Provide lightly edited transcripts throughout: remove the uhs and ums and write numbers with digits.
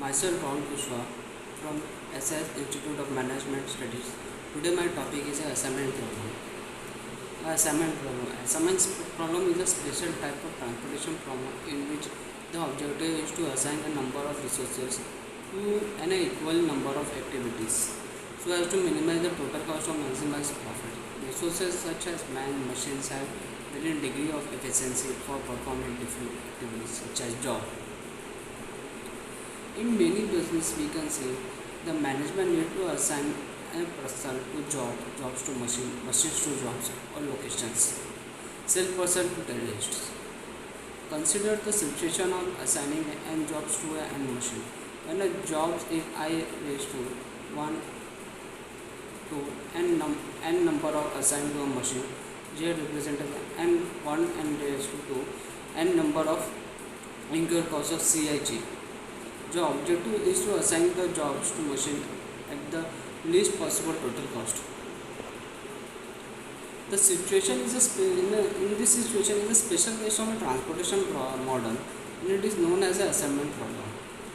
Myself Ron Kushwa from SAS Institute of Management Studies. Today my topic is a assignment problem. Assignment problem is a special type of transportation problem in which the objective is to assign a number of resources to an equal number of activities so as to minimize the total cost or maximize profit. Resources such as man, machines have varying degree of efficiency for performing different activities such as job. In many business, we can see the management need to assign a person to jobs to machines to jobs or locations, salesperson to terrorists. Consider the situation of assigning n jobs to n machine. When a job is I raised to 1 to n number of assigned to a machine, j represented n1 n raised to 2 n number of incurred cost of Cij. The objective is to assign the jobs to machine at the least possible total cost. The situation is in this situation is a special case of a transportation model, and it is known as an assignment problem.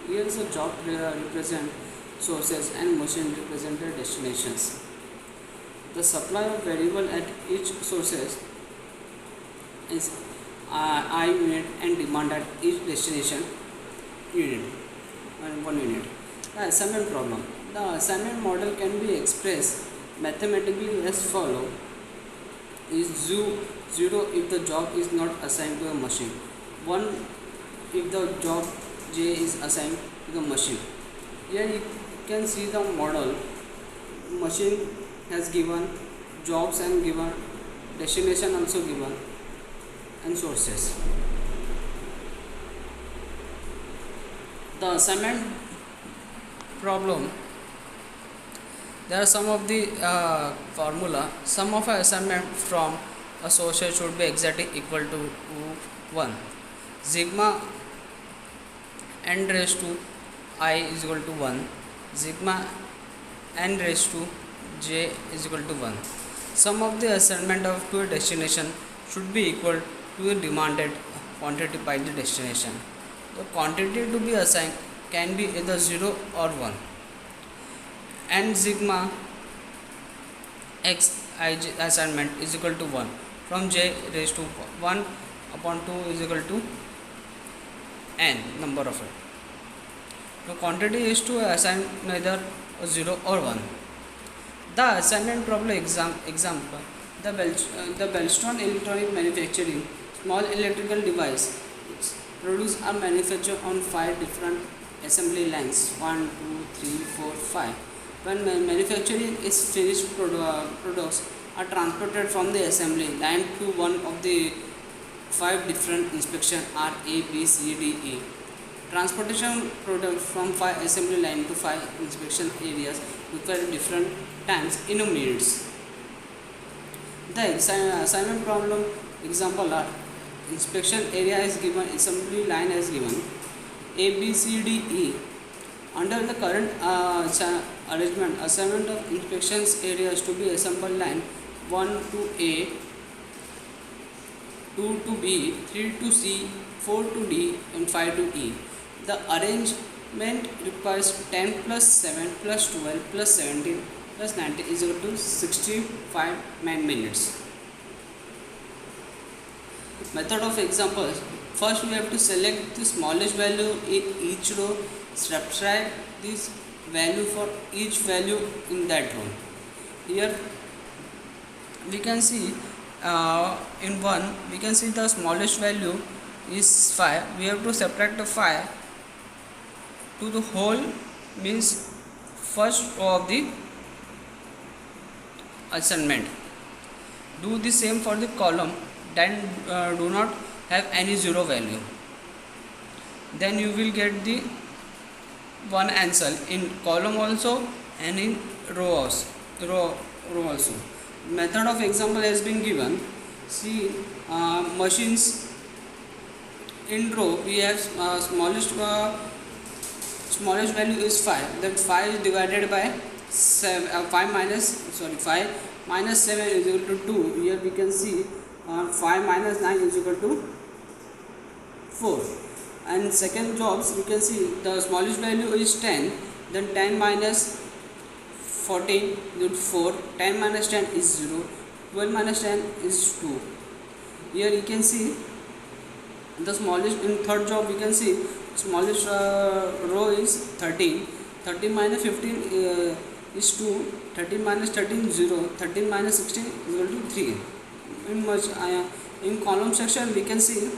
Here the job represent sources and machine represent their destinations. The supply of variable at each sources is I unit and demand at each destination unit. 1 unit. The assignment problem. The assignment model can be expressed mathematically as follows: is 0 if the job is not assigned to a machine, 1 if the job j is assigned to the machine. Here you can see the model. Machine has given jobs and given destination also given and sources. The assignment problem, there are some of the formula. Sum of an assignment from a source should be exactly equal to 1. Sigma n raised to I is equal to 1. Sigma n raised to j is equal to 1. Sum of the assignment of to a destination should be equal to the demanded quantity by the destination. The quantity to be assigned can be either 0 or 1. And sigma x ij assignment is equal to 1 from j raised to 1 upon 2 is equal to n number of it. The quantity is to assign neither 0 or 1. The assignment problem example, the Bellstone Electronic Manufacturing small electrical device produced are manufactured on 5 different assembly lines 1, 2, 3, 4, 5. When manufacturing is finished, products are transported from the assembly line to one of the 5 different inspection are A, B, C, D, E. Transportation products from 5 assembly line to 5 inspection areas require different times in a minutes. The assignment problem example are: inspection area is given, assembly line is given, A, B, C, D, E. Under the current arrangement, assignment of inspections areas to be assembled line 1 to A, 2 to B, 3 to C, 4 to D, and 5 to E. The arrangement requires 10 plus 7 plus 12 plus 17 plus 19 is equal to 65 minutes. Method of examples: first we have to select the smallest value in each row, subtract this value for each value in that row. Here we can see in 1 we can see the smallest value is 5. We have to subtract the 5 to the whole, means first row of the assignment. Do the same for the column, then do not have any 0 value. Then you will get the one answer in column also and in row also. Method of example has been given. See, machines in row we have smallest value is 5. That 5 is divided by 5 minus 7 is equal to 2. Here we can see 5 minus 9 is equal to 4. And second jobs, we can see the smallest value is 10, then 10 minus 14 is 4, 10 minus 10 is 0, 12 minus 10 is 2. Here you can see the smallest, in third job we can see smallest row is 13, 13 minus 15 is 2, 13 minus 13 is 0, 13 minus 16 is equal to 3. In column section we can see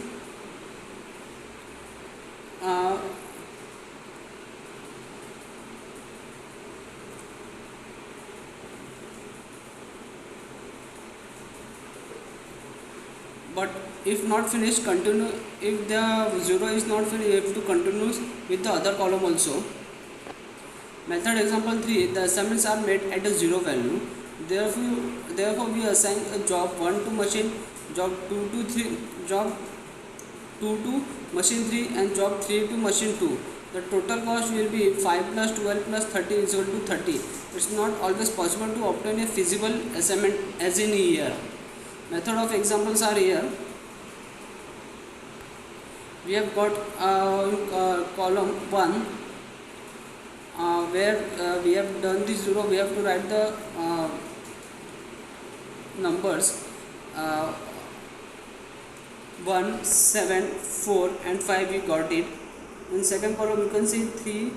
but if not finished, continue. If the 0 is not finished, you have to continue with the other column also. Method example 3, the assignments are made at a 0 value. Therefore we assign a job 1 to machine, job 2 to 3, job 2 to machine 3 and job 3 to machine 2. The total cost will be 5 plus 12 plus 30 is equal to 30. It's not always possible to obtain a feasible assignment as in here. Method of examples are here. We have got column 1 where we have done the 0, we have to write the numbers 1, 7, 4 and 5, we got it. In second column you can see 3,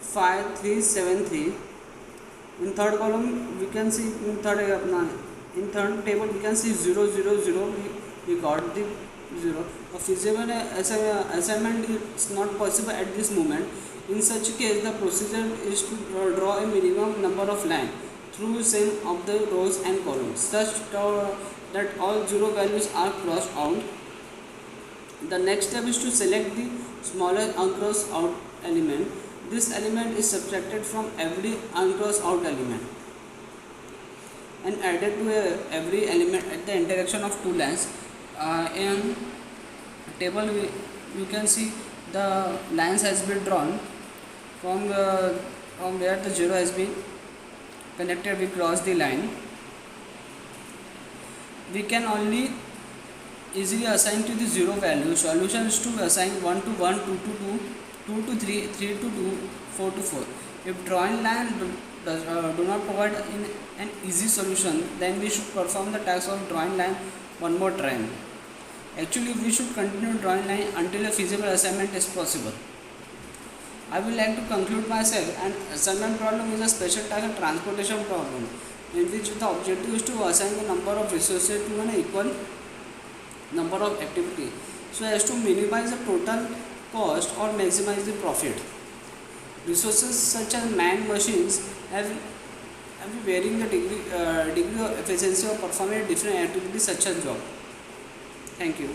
5, 3, 7, 3. In third column we can see in third table we can see 0, 0, 0, we got the 0. A feasible assignment is not possible at this moment. In such case, the procedure is to draw a minimum number of lines through some of the rows and columns such that all 0 values are crossed out. The next step is to select the smallest uncrossed out element. This element is subtracted from every uncrossed out element and added to every element at the intersection of two lines. In table you can see the lines has been drawn from where the 0 has been connected. We cross the line. We can only easily assign to the 0 value. Solution is to assign 1 to 1, 2 to 2, 2 to 3, 3 to 2, 4 to 4. If drawing line do not provide an easy solution, then we should perform the task of drawing line one more time. Actually, we should continue drawing line until a feasible assignment is possible. I would like to conclude myself. An assignment problem is a special type of transportation problem in which the objective is to assign the number of resources to an equal number of activities so as to minimize the total cost or maximize the profit. Resources such as man machines have varying the degree of efficiency of performing different activities such as job. Thank you.